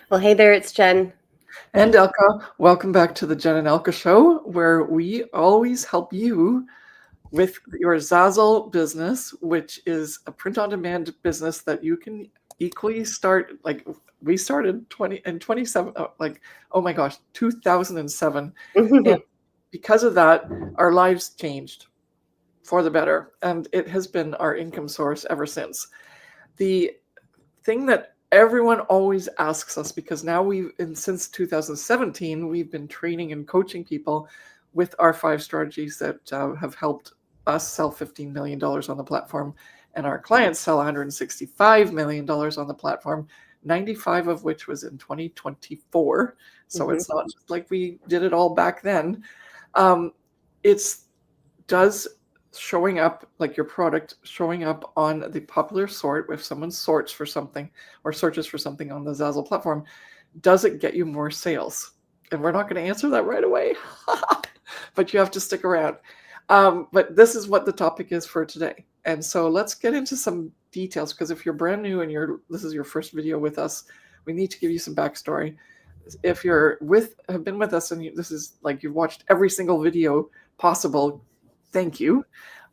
Well, hey there, it's Jen. And Elke, welcome back to the Jen and Elke Show, where we always help you with your Zazzle business, which is a print-on-demand business that you can equally start. Like we started 27, oh my gosh, 2007, and because of that, our lives changed for the better, and it has been our income source ever since. The thing that everyone always asks us, because now since 2017 we've been training and coaching people with our 5 strategies that have helped us sell $15 million on the platform, and our clients sell $165 million on the platform, 95 of which was in 2024. So it's not just like we did it all back then. It's does showing up, like your product showing up on the popular sort, if someone sorts for something or searches for something on the Zazzle platform, does it get you more sales? And we're not going to answer that right away, but you have to stick around. But this is what the topic is for today. And so let's get into some details, because if you're brand new and this is your first video with us, we need to give you some backstory. If have been with us and this is like you've watched every single video possible, thank you.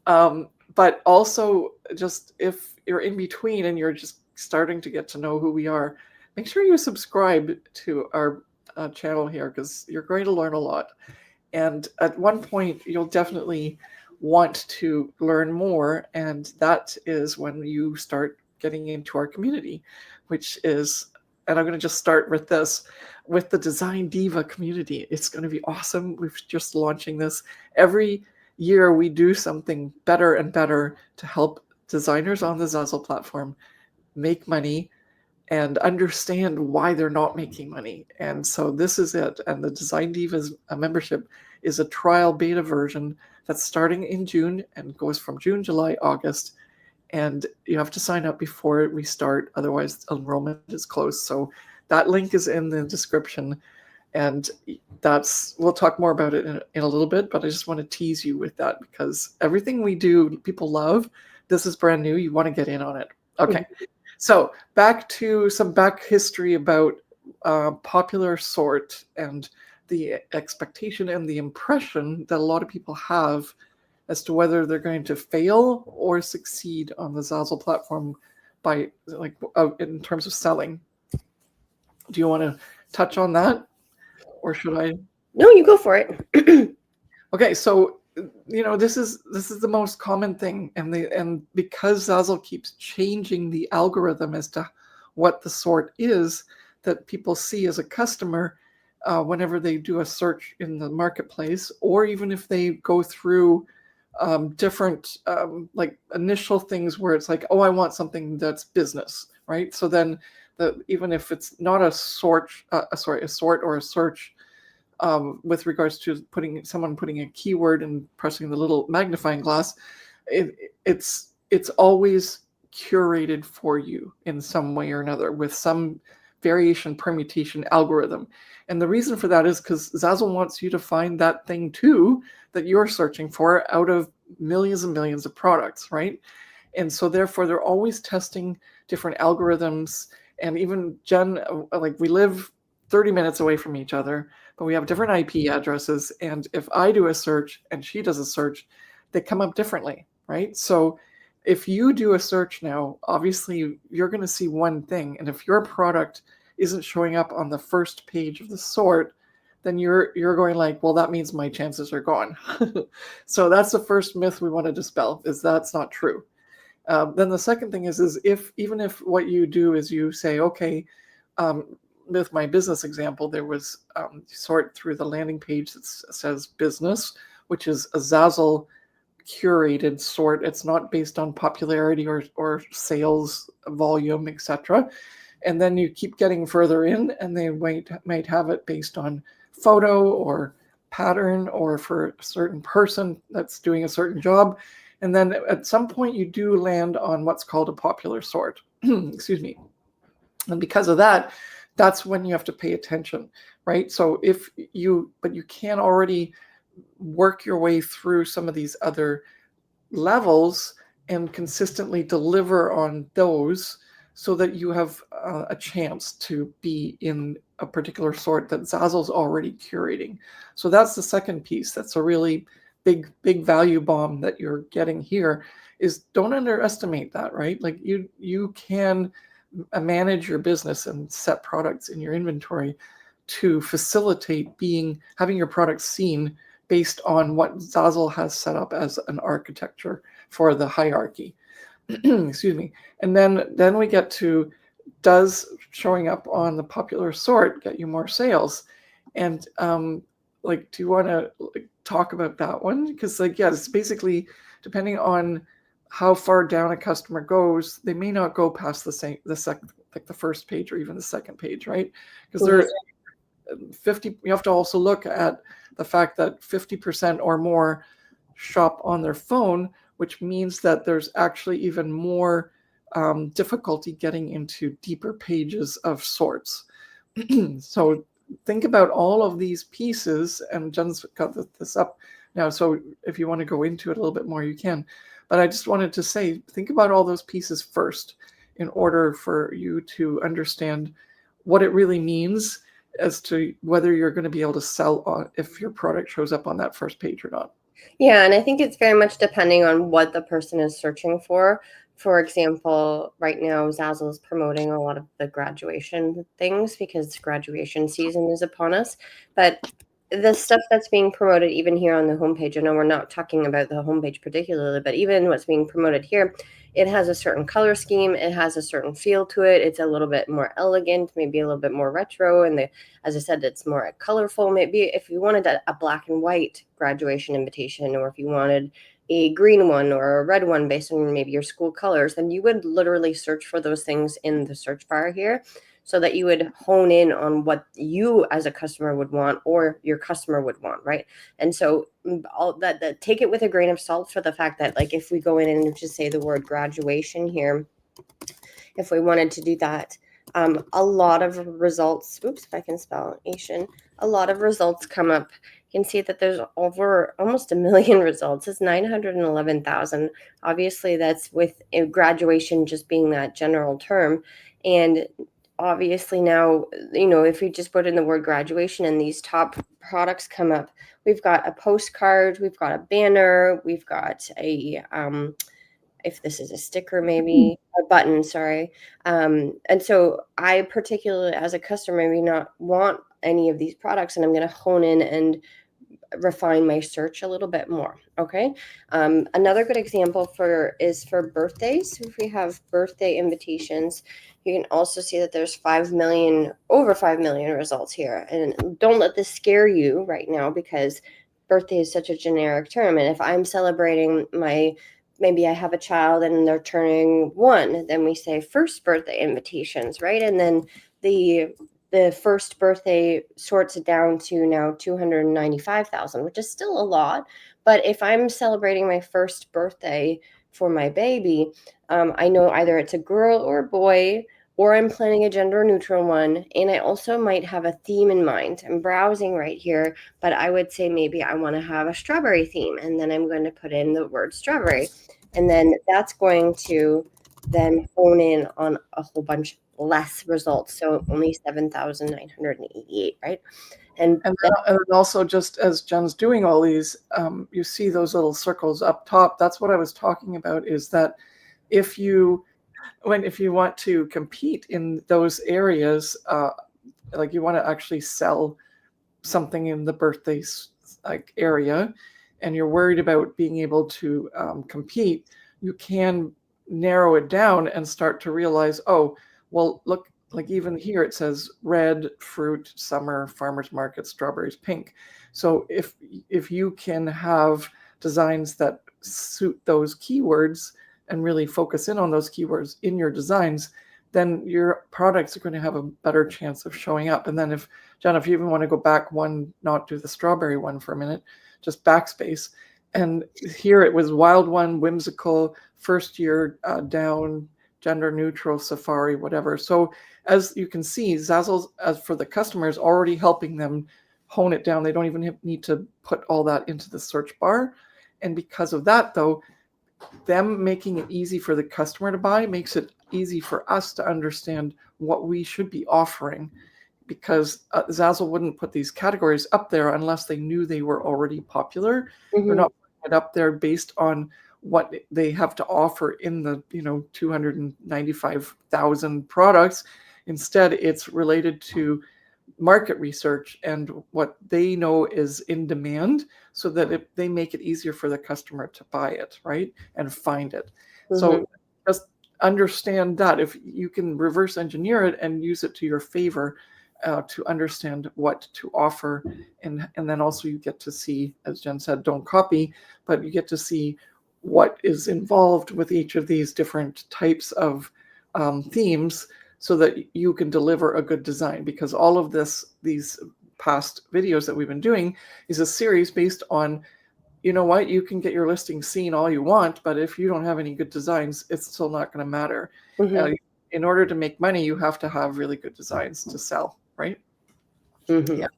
But also, just if you're in between and you're just starting to get to know who we are, make sure you subscribe to our channel here, because you're going to learn a lot. And at one point, you'll definitely want to learn more. And that is when you start getting into our community, which is, and I'm going to just start with this, with the Design Diva community. It's going to be awesome. We're just launching this. Every year we do something better and better to help designers on the Zazzle platform make money and understand why they're not making money. And so this is it. And the Design Divas membership is a trial beta version that's starting in June and goes from June, July, August. And you have to sign up before we start. Otherwise, enrollment is closed. So that link is in the description. And we'll talk more about it in a little bit, but I just want to tease you with that, because everything we do, people love. This is brand new. You want to get in on it. Okay. So back to some back history about popular sort and the expectation and the impression that a lot of people have as to whether they're going to fail or succeed on the Zazzle platform by in terms of selling. Do you want to touch on that? Or should I? No, you go for it. Okay, so this is the most common thing, and because Zazzle keeps changing the algorithm as to what the sort is that people see as a customer, whenever they do a search in the marketplace, or even if they go through different like initial things where it's like, oh, I want something that's business, right? So then even if it's not a sort or a search, with regards to putting a keyword and pressing the little magnifying glass, it's always curated for you in some way or another with some variation, permutation, algorithm. And the reason for that is because Zazzle wants you to find that thing too that you're searching for out of millions and millions of products, right? And so therefore they're always testing different algorithms. And even Jen, like we live 30 minutes away from each other, but we have different IP addresses. And if I do a search and she does a search, they come up differently, right? So if you do a search now, obviously you're going to see one thing. And if your product isn't showing up on the first page of the sort, then you're going like, well, that means my chances are gone. So that's the first myth we want to dispel, is that's not true. Then the second thing is even if what you do is you say, okay, with my business example, there was sort through the landing page that says business, which is a Zazzle curated sort. It's not based on popularity or sales volume, etc. And then you keep getting further in, and they might have it based on photo or pattern or for a certain person that's doing a certain job. And then at some point you do land on what's called a popular sort. Excuse me. And because of that, that's when you have to pay attention, right? So but you can already work your way through some of these other levels and consistently deliver on those so that you have a chance to be in a particular sort that Zazzle's already curating. So that's the second piece. That's a really big value bomb that you're getting here, is don't underestimate that, right? Like you can manage your business and set products in your inventory to facilitate having your products seen based on what Zazzle has set up as an architecture for the hierarchy. Excuse me. And then we get to, does showing up on the popular sort get you more sales? And like, do you want to talk about that one? Because like, yeah, it's basically depending on how far down a customer goes, they may not go past the second, like the first page or even the second page, right? Because they're 50. You have to also look at the fact that 50% or more shop on their phone, which means that there's actually even more difficulty getting into deeper pages of sorts. So think about all of these pieces, and Jen's got this up now, so if you want to go into it a little bit more, you can. But I just wanted to say, think about all those pieces first in order for you to understand what it really means as to whether you're going to be able to sell if your product shows up on that first page or not. Yeah, and I think it's very much depending on what the person is searching for. For example, right now Zazzle is promoting a lot of the graduation things because graduation season is upon us. But the stuff that's being promoted even here on the homepage, I know we're not talking about the homepage particularly, but even what's being promoted here, it has a certain color scheme, it has a certain feel to it. It's a little bit more elegant, maybe a little bit more retro, and as I said, it's more colorful. Maybe if you wanted a black and white graduation invitation, or if you wanted a green one or a red one based on maybe your school colors, then you would literally search for those things in the search bar here, so that you would hone in on what you as a customer would want or your customer would want, right? And so all that take it with a grain of salt, for the fact that, like, if we go in and just say the word graduation here, if we wanted to do that, a lot of results, oops, if I can spell Asian, a lot of results come up. You can see that there's over almost 1 million results. It's 911,000. Obviously, that's with graduation just being that general term. And obviously now, if we just put in the word graduation and these top products come up, we've got a postcard, we've got a banner, we've got a if this is a sticker, maybe a button, sorry. And so I particularly, as a customer, may not want any of these products, and I'm going to hone in and refine my search a little bit more. Okay. Another good example is for birthdays. If we have birthday invitations, you can also see that there's over 5 million results here. And don't let this scare you right now, because birthday is such a generic term. And if I'm celebrating maybe I have a child and they're turning 1, then we say first birthday invitations, right? And then the first birthday sorts it down to now 295,000, which is still a lot. But if I'm celebrating my first birthday for my baby, I know either it's a girl or a boy, or I'm planning a gender neutral one. And I also might have a theme in mind. I'm browsing right here, but I would say maybe I want to have a strawberry theme. And then I'm going to put in the word strawberry. And then that's going to then hone in on a whole bunch less results. So only 7,988, right? And then also, just as Jen's doing all these, you see those little circles up top. That's what I was talking about, is that if you want to compete in those areas, like you want to actually sell something in the birthdays area, and you're worried about being able to compete, you can narrow it down and start to realize, oh, well, look, like even here it says red, fruit, summer, farmers market, strawberries, pink. So if you can have designs that suit those keywords and really focus in on those keywords in your designs, then your products are going to have a better chance of showing up. And then if you even want to go back one, not do the strawberry one for a minute, just backspace. And here it was wild one, whimsical, first year down, gender neutral, safari, whatever. So as you can see, Zazzle's, as for the customers, already helping them hone it down. They don't even need to put all that into the search bar. And because of that, though, them making it easy for the customer to buy makes it easy for us to understand what we should be offering, because Zazzle wouldn't put these categories up there unless they knew they were already popular. They're not putting it up there based on what they have to offer in the 295,000 products. Instead, it's related to market research and what they know is in demand, so that they make it easier for the customer to buy it, right, and find it. So just understand that if you can reverse engineer it and use it to your favor, to understand what to offer, and then also you get to see, as Jen said, don't copy, but you get to see what is involved with each of these different types of themes, so that you can deliver a good design. Because all of these past videos that we've been doing is a series based on, you know what, you can get your listing seen all you want, but if you don't have any good designs, it's still not going to matter. In order to make money, you have to have really good designs to sell, right? Yeah.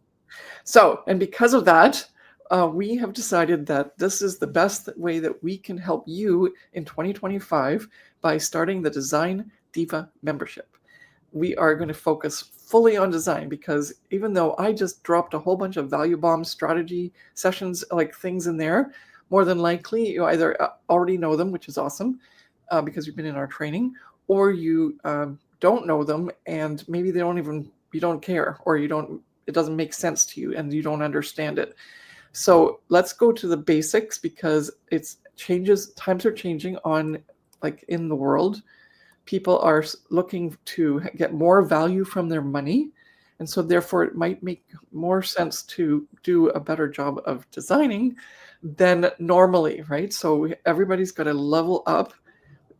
So, and because of that, we have decided that this is the best way that we can help you in 2025 by starting the Design Diva membership. We are going to focus fully on design, because even though I just dropped a whole bunch of value bomb strategy sessions, like things in there, more than likely you either already know them, which is awesome, because you've been in our training, or you don't know them, and maybe you don't care, or it doesn't make sense to you and you don't understand it. So let's go to the basics, because times are changing in the world. People are looking to get more value from their money. And so therefore it might make more sense to do a better job of designing than normally, right? So everybody's got to level up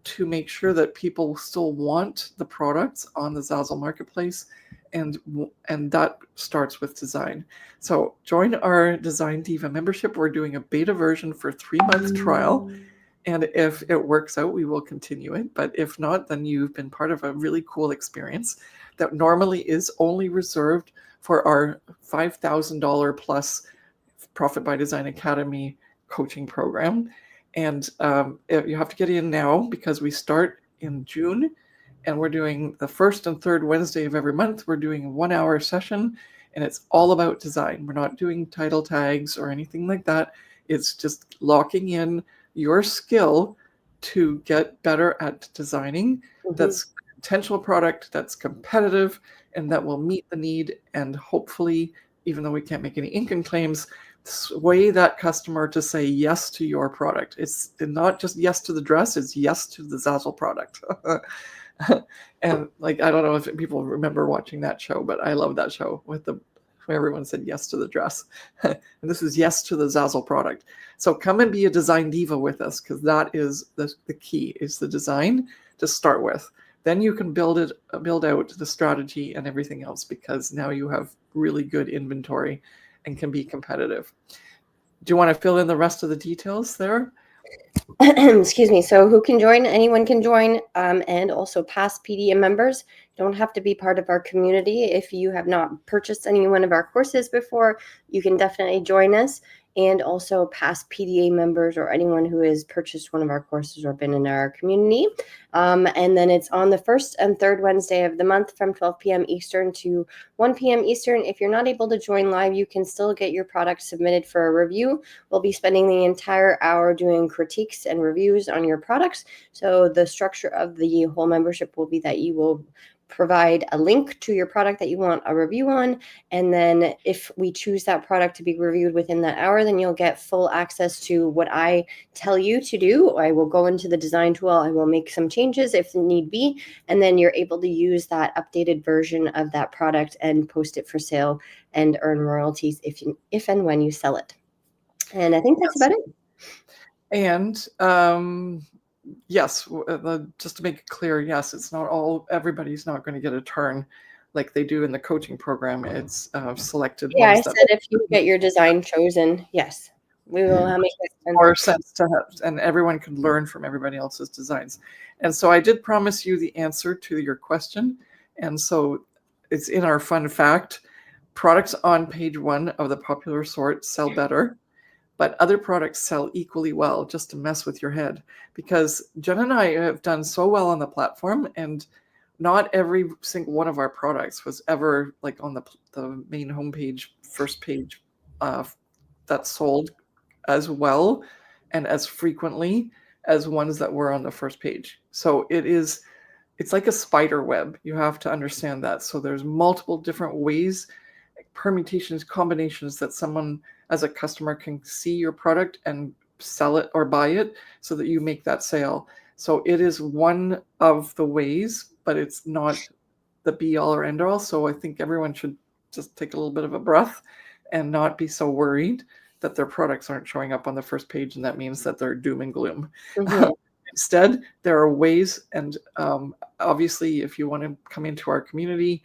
to make sure that people still want the products on the Zazzle marketplace, and that starts with design. So join our Design Diva membership. We're doing a beta version for 3-month trial. And if it works out, we will continue it. But if not, then you've been part of a really cool experience that normally is only reserved for our $5,000 plus Profit by Design Academy coaching program. And you have to get in now, because we start in June, and we're doing the first and third Wednesday of every month. We're doing a 1-hour session, and it's all about design. We're not doing title tags or anything like that. It's just locking in your skill to get better at designing. That's a potential product that's competitive and that will meet the need, and hopefully, even though we can't make any income claims, sway that customer to say yes to your product. It's not just yes to the dress, it's yes to the Zazzle product. And I don't know if people remember watching that show, but I love that show where everyone said yes to the dress. And this is yes to the Zazzle product. So come and be a Design Diva with us, because that is the key, is the design to start with. Then you can build out the strategy and everything else, because now you have really good inventory and can be competitive. Do you want to fill in the rest of the details there? Excuse me. So who can join? Anyone can join, and also past PDA members. You don't have to be part of our community. If you have not purchased any one of our courses before, you can definitely join us. And also past PDA members, or anyone who has purchased one of our courses or been in our community. And then it's on the first and third Wednesday of the month from 12 p.m. Eastern to 1 p.m. Eastern. If you're not able to join live, you can still get your product submitted for a review. We'll be spending the entire hour doing critiques and reviews on your products. So the structure of the whole membership will be that you will provide a link to your product that you want a review on. And then if we choose that product to be reviewed within that hour, then you'll get full access to what I tell you to do. I will go into the design tool. I will make some changes if need be. And then you're able to use that updated version of that product and post it for sale and earn royalties if and when you sell it. And I think that's about it. And yes, just to make it clear, yes, it's not everybody's not going to get a turn like they do in the coaching program. It's selected Yeah, ones I said if you get your design chosen, yes, we will make more sense to have, and everyone can learn from everybody else's designs. And so I did promise you the answer to your question, and so it's in our fun fact. Products on page 1 of the popular sort sell better. but other products sell equally well, just to mess with your head. Because Jen and I have done so well on the platform, and not every single one of our products was ever like on the main homepage, first page, that sold as well and as frequently as ones that were on the first page. So it's like a spider web. You have to understand that. So there's multiple different ways, permutations, combinations that someone as a customer can see your product and sell it or buy it so that you make that sale. So it is one of the ways, but it's not the be all or end all. So I think everyone should just take a little bit of a breath and not be so worried that their products aren't showing up on the first page, and that means that they're doom and gloom. Mhm. Instead, there are ways, and obviously, if you want to come into our community,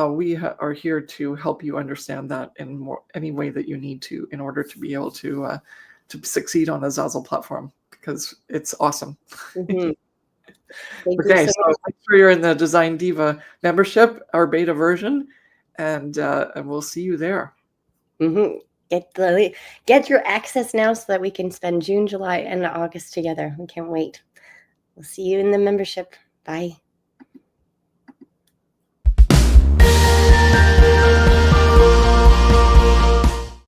we are here to help you understand that in any way that you need to in order to be able to succeed on the Zazzle platform, because it's awesome. Mhm. Thank you Okay, so so make sure you're in the Design Diva membership, our beta version, and we'll see you there. much. Get your access now so that we can spend June, July, and August together. We can't wait. We'll see you in the membership. Bye.